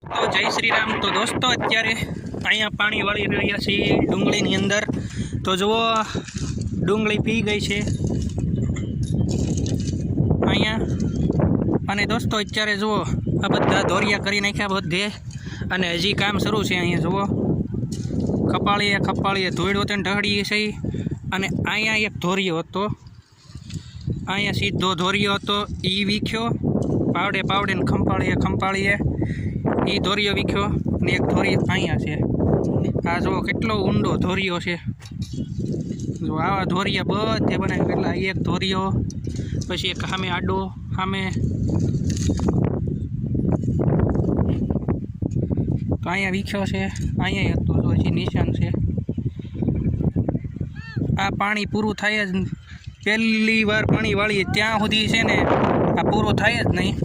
તો જય શ્રી રામ। તો દોસ્તો અત્યારે અહીંયા પાણી વાળી રહ્યા છીએ ડુંગળીની અંદર। તો જુઓ ડુંગળી પી ગઈ છે અહીંયા। અને દોસ્તો અત્યારે જુઓ આ બધા ધોરિયા કરી નાખ્યા બધે, અને હજી કામ શરૂ છે। અહીંયા જુઓ ખપાળીએ ધોઈડ હોતે ઢહડીએ છે। અને અહીંયા એક ધોરિયો હતો, અહીંયા સીધો ધોરિયો હતો, એ વીખ્યો પાવડે ને ખંપાળીએ એ ધોરિયો વીખ્યો। ને એક ધોરિયો અહીંયા છે, આ જુઓ કેટલો ઊંડો ધોરિયો છે। જો આવા ધોરિયા બધે બનાવી, કેટલા એક ધોરિયો, પછી એક સામે આડો, સામે તો અહીંયા વીખ્યો છે, અહીંયા હતો જો હજી નિશાન છે। આ પાણી પૂરું થાય જ, પહેલી વાર પાણી વાળીએ ત્યાં સુધી છે ને આ પૂરું થાય જ નહીં।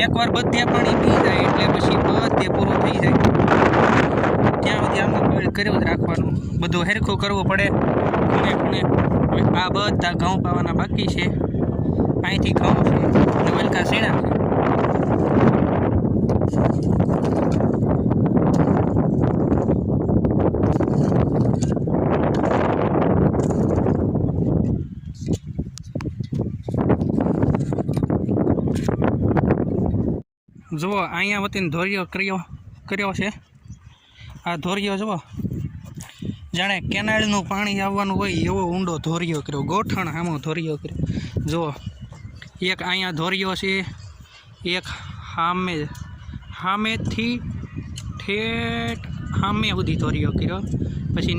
એકવાર બધે પાણી પી જાય એટલે પછી બધે પૂરું થઈ જાય, ત્યાં સુધી આમ કર્યું જ રાખવાનું, બધું હરખું કરવું પડે ખૂણે। આ બધા ઘઉં પાવાના બાકી છે, અહીંથી ઘઉં છે અને વલકા સીણા છે। જુઓ અહીંયા વતીને ધોરિયો કર્યો છે। આ ધોરિયો જુઓ જાણે કેનાલનું પાણી આવવાનું હોય એવો ઊંડો ધોરિયો કર્યો, ગોઠણ સામો ધોરિયો કર્યો। જુઓ એક અહીંયા ધોરિયો છે, એક સામેથી ઠેઠ સામે સુધી ધોરિયો કર્યો, પછી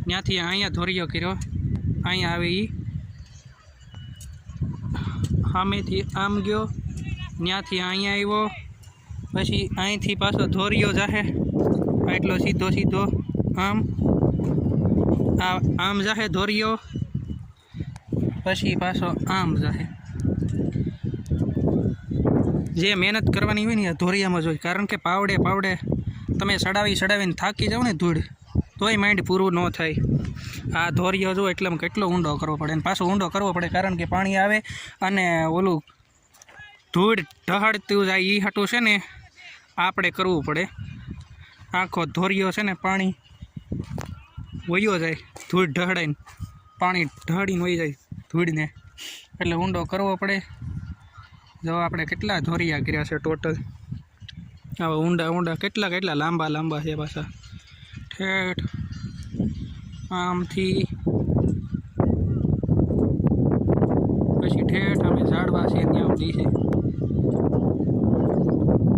ત્યાંથી અહીંયા ધોરિયો કર્યો, અહીંયા આવે એ સામેથી આમ ગયો, ત્યાંથી અહીંયા આવ્યો, પછી અહીંથી પાછો ધોરિયો જાહે એટલો સીધો આમ જાહે ધોરિયો, પછી પાછો આમ જાહે। જે મહેનત કરવાની હોય ને એ ધોરિયામાં જોઈએ, કારણ કે પાવડે તમે ચડાવીને થાકી જાઓ ને ધૂળ, તોય માઇન્ડ પૂરું ન થાય। આ ધોરિયો જો એટલે કેટલો ઊંડો કરવો પડે, અને પાછો ઊંડો કરવો પડે કારણ કે પાણી આવે અને ઓલું ધૂળ ઢહડતું જાય એ હાટું છે ને આપણે કરવું પડે। આખો ધોરિયો છે ને પાણી વયો જાય, ધૂળ ઢહડાઈને પાણી ઢહડીને વહી જાય ધૂળને, એટલે ઊંડો કરવો પડે। જો આપણે કેટલા ધોરિયા કર્યા છે ટોટલ, આવા ઊંડા કેટલા લાંબા છે પાછા, ઠેઠ આમથી પછી ઠેઠ અમે ઝાડવા છે ત્યાં સુધી છે।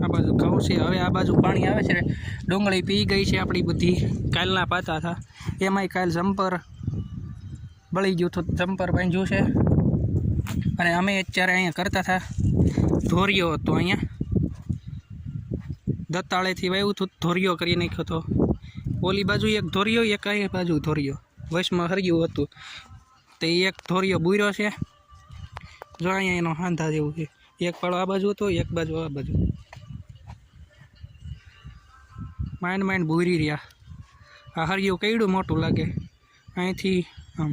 આ બાજુ ઘઉં છે, હવે આ બાજુ પાણી આવે છે, ડુંગળી પી ગઈ છે આપણી બધી, કાલના પાતા હતા એમાંય કાલ જમ્પર બળી ગયું હતું, જમ્પર બાંધ્યું છે। અને અમે અત્યારે અહીંયા કરતા હતા, ધોરિયો હતો અહીંયા દત્તાળેથી વાવ્યું હતું, ધોરિયો કરી નાખ્યો હતો, ઓલી બાજુ એક ધોરિયો, એક આ બાજુ ધોરિયો, વચમાં હરિયું હતું, તો એક ધોરિયો બુર્યો છે। જો અહીંયા એનો હાંધા જેવું છે, એક પાળો આ બાજુ હતો, એક બાજુ આ બાજુ, માંડ બુરી રહ્યા। આ હરિયું કેવડું મોટું લાગે, અહીંથી આમ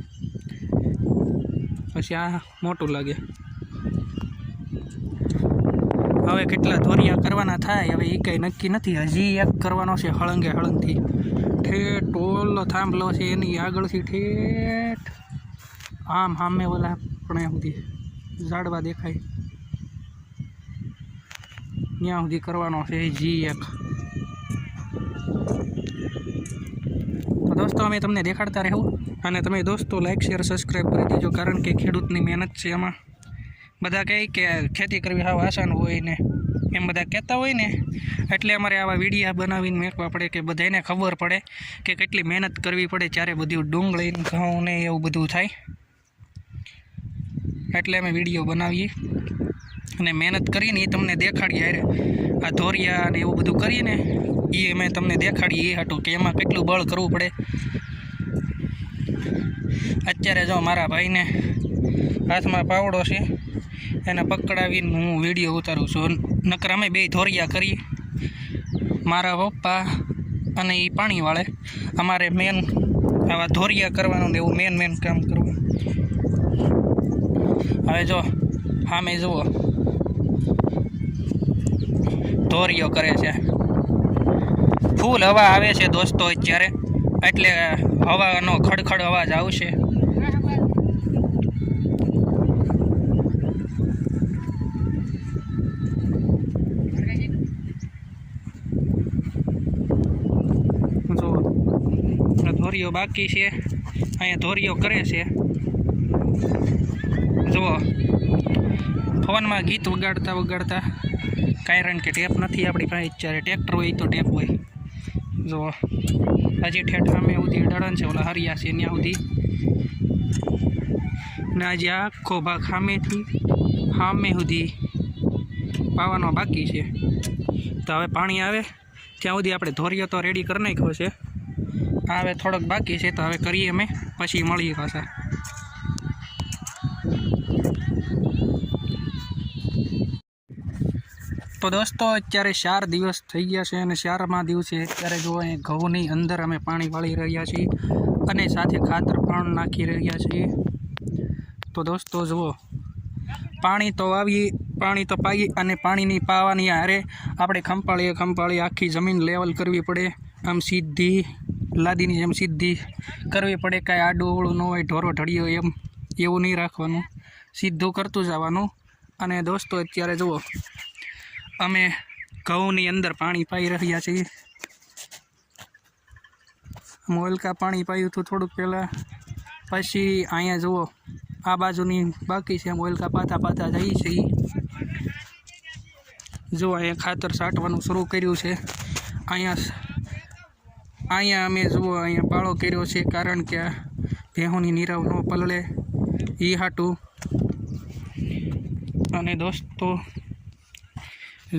પછી આ મોટું લાગે। હવે કેટલા ધોરિયા કરવાના થાય હવે એ કંઈ નક્કી નથી, હજી એક કરવાનો છે હળંગથી ઠેઠ ઓલો થાંભલો છે એની આગળથી ઠેઠ આમ સામે ઓલા પણ સુધી ઝાડવા દેખાય ત્યાં સુધી કરવાનો છે હજી એક। તો દોસ્તો અમે તમને દેખાડતા રહેવું, અને તમે દોસ્તો લાઈક શેર સબસ્ક્રાઈબ કરી દેજો, કારણ કે ખેડૂતની મહેનત છે એમાં। બધા કહે કે ખેતી કરવી હાવ આસાન હોય ને એમ બધા કહેતા હોય ને, એટલે અમારે આવા વિડીયા બનાવીને મેકવા પડે કે બધાને ખબર પડે કે કેટલી મહેનત કરવી પડે, ત્યારે બધું ડુંગળી ઘઉં ને એવું બધું થાય, એટલે અમે વિડીયો બનાવીએ અને મહેનત કરીને એ તમને દેખાડીએ। અરે આ ધોરિયા ને એવું બધું કરીએ એ અમે તમને દેખાડીએ એ હાટું કે એમાં કેટલું બળ કરવું પડે। અત્યારે જો મારા ભાઈને હાથમાં પાવડો છે, એને પકડાવીને હું વિડીયો ઉતારું છું, નકર અમે બે ધોરિયા કરીએ, મારા પપ્પા અને એ પાણી વાળે, અમારે મેન આવા ધોરિયા કરવાનું ને એવું મેન કામ કરવું। હવે જો સામે જુઓ ધોરીઓ કરે છે. ફૂલ હવા આવે છે દોસ્તો અત્યારે, એટલે હવાનો ખડખડ અવાજ આવશે. જો ધોરીઓ બાકી છે, અહીંયા ધોરીઓ કરે છે. જુઓ, ફોનમાં ગીત વગાડતા વગાડતા, કારણ કે ટેપ નથી આપણી પાસે અત્યારે. ટ્રેક્ટર હોય તો ટેપ હોય. જુઓ, હજી ઠેઠ સામે સુધી ડળન છે, ઓલા હરિયા છે ત્યાં સુધી. ને આજે આખો ભાગ સામેથી સામે સુધી પાવાનો બાકી છે. તો હવે પાણી આવે ત્યાં સુધી આપણે ધોરીઓ તો રેડી કરી નાખ્યો છે. હવે થોડોક બાકી છે, તો હવે કરીએ અમે, પછી મળીએ પાછા. તો દોસ્તો અત્યારે 4 દિવસ થઈ ગયા છે, અને 4મા દિવસે અત્યારે જો અહીં ઘઉંની અંદર અમે પાણી વાળી રહ્યા છીએ, અને સાથે ખાતર પણ નાખી રહ્યા છીએ. તો દોસ્તો જુઓ, પાણી તો પાઈ, અને પાણીની પાવાની હારે આપણે ખંપાળીએ આખી જમીન લેવલ કરવી પડે. આમ સીધી લાદીની જેમ સીધી કરવી પડે, કાંઈ આડું અવળું ન હોય, ઢોરો ઢળીઓ એવું નહીં રાખવાનું, સીધું કરતું જવાનું. અને દોસ્તો અત્યારે જુઓ, અમે ઘઉંની અંદર પાણી પાઈ રહ્યા છીએ. મોલકા પાણી પાયું હતું થોડુંક પહેલાં, પછી અહીંયા જુઓ આ બાજુની બાકી છે, મોલકા પાતા જઈએ છીએ. જુઓ અહીંયા ખાતર છાંટવાનું શરૂ કર્યું છે. અહીંયા અમે જુઓ અહીંયા પાળો કર્યો છે, કારણ કે ભેહુંની નીરવ ન પલળે એ હાટું. અને દોસ્તો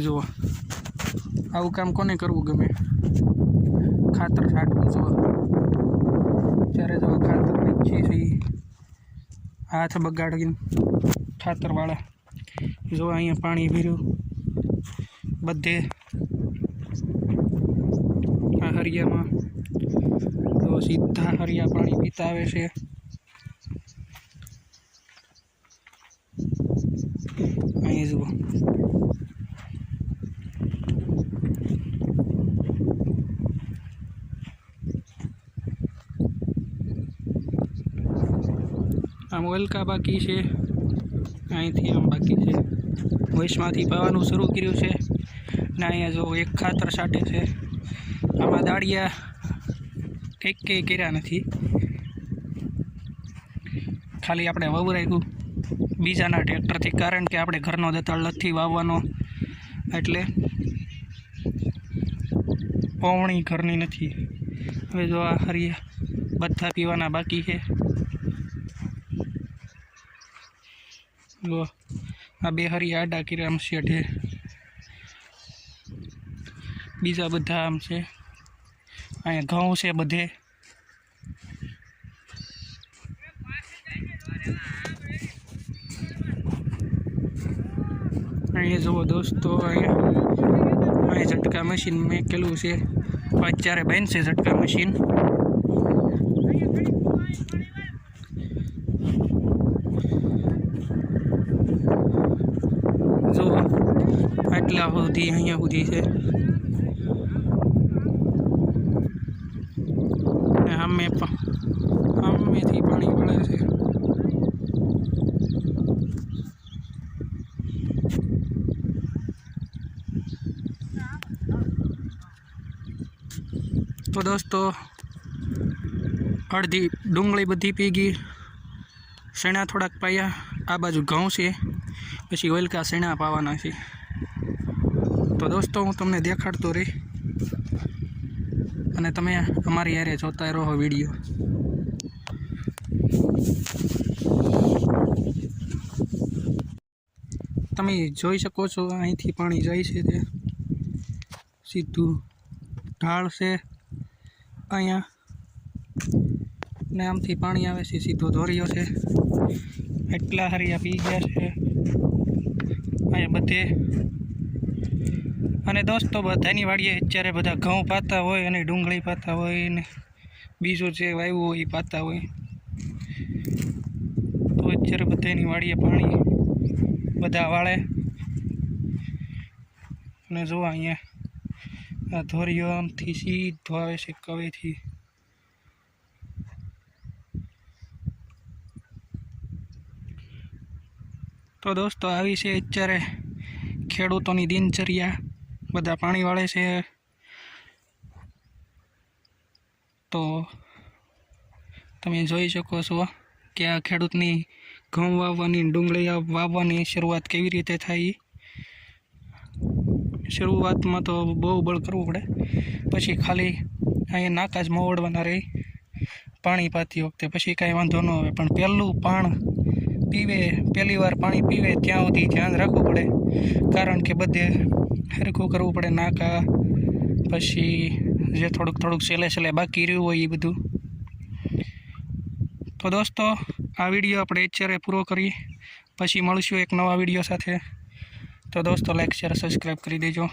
જુઓ, આવું કામ કોને કરવું ગમે, ખાતર છાંટવું. જુઓ ત્યારે જો ખાતર નીચે છે, હાથ બગાડીને ખાતરવાળા. જો અહીંયા પાણી ભર્યું બધે આ હરિયામાં. તો સીધા હરિયા પાણી પીતા આવે છે. અહીંયા જુઓ, આમ ઓલકા બાકી છે, અહીંથી આમ બાકી છે. વૈશમાંથી પાવાનું શરૂ કર્યું છે, ને અહીંયા જો એક ખાતર છાંટે છે. આમાં દાળિયા કંઈ કર્યા નથી, ખાલી આપણે વવરાયું બીજાના ટ્રેક્ટરથી, કારણ કે આપણે ઘરનો દતાળ નથી વાવવાનો, એટલે પવણી ઘરની નથી. હવે જો આ હરિયા બધા પીવાના બાકી છે. જો આ 2 હરિયા આડા કર્યા આમ શેઢે, બીજા બધા આમ છે. અહીંયા ઘઉં છે બધે. અહીંયા જુઓ દોસ્તો, અહીંયા ઝટકા મશીન મેકેલું છે. અત્યારે બનશે ઝટકા મશીન. જુઓ આટલા સુધી અહીંયા સુધી છે, ને સામેથી પાણી વળે છે. તો દોસ્તો અડધી ડુંગળી બધી પી ગઈ, શેણા થોડાક પાયા. આ બાજુ ઘઉં છે, પછી ઓલકા શેણા પાવાના છે. તો દોસ્તો હું તમને દેખાડતો રહી, અને તમે અમારી યારે જોતા રહો વિડીયો. તમે જોઈ શકો છો, અહીંથી પાણી જાય છે, તે સીધું ઢાળ છે અહીંયા, ને આમથી પાણી આવે છે સીધો ધોરીઓ છે. એટલા હરિયા પી ગયા છે અહીંયા બધે. અને દોસ્તો બધાની વાડીએ અત્યારે બધા ઘઉં પાતા હોય, અને ડુંગળી પાતા હોય, ને બીજું જે વાવ્યું હોય એ પાતા હોય. તો અત્યારે બધાની વાડીએ પાણી બધા વાળે. અને જુઓ અહીંયા આ ધોરીઓ આમથી સીધો આવે છે કવેથી. તો દોસ્તો આવી છે અત્યારે ખેડૂતોની દિનચર્યા. બધા પાણી વાળે છે. તો તમે જોઈ શકો છો કે આ ખેડૂતની ઘઉં વાવવાની, ડુંગળી વાવવાની શરૂઆત કેવી રીતે થાય. શરૂઆતમાં તો બહુ બળ કરવું પડે, પછી ખાલી અહીંયા નાકા જ મોવડવાના રહી પાણી પાતી વખતે, પછી કાંઈ વાંધો ન આવે. પણ પહેલી વાર પાણી પીવે ત્યાં સુધી ધ્યાન રાખવું પડે, કારણ કે બધે હરખું કરવું પડે નાકા, પછી જે થોડુંક છેલ્લે બાકી રહ્યું હોય એ બધું. તો દોસ્તો આ વિડીયો આપણે અત્યારે પૂરો કરીએ, પછી મળીશું એક નવા વિડીયો સાથે. તો દોસ્તો લાઈક શેર સબસ્ક્રાઈબ કરી દેજો.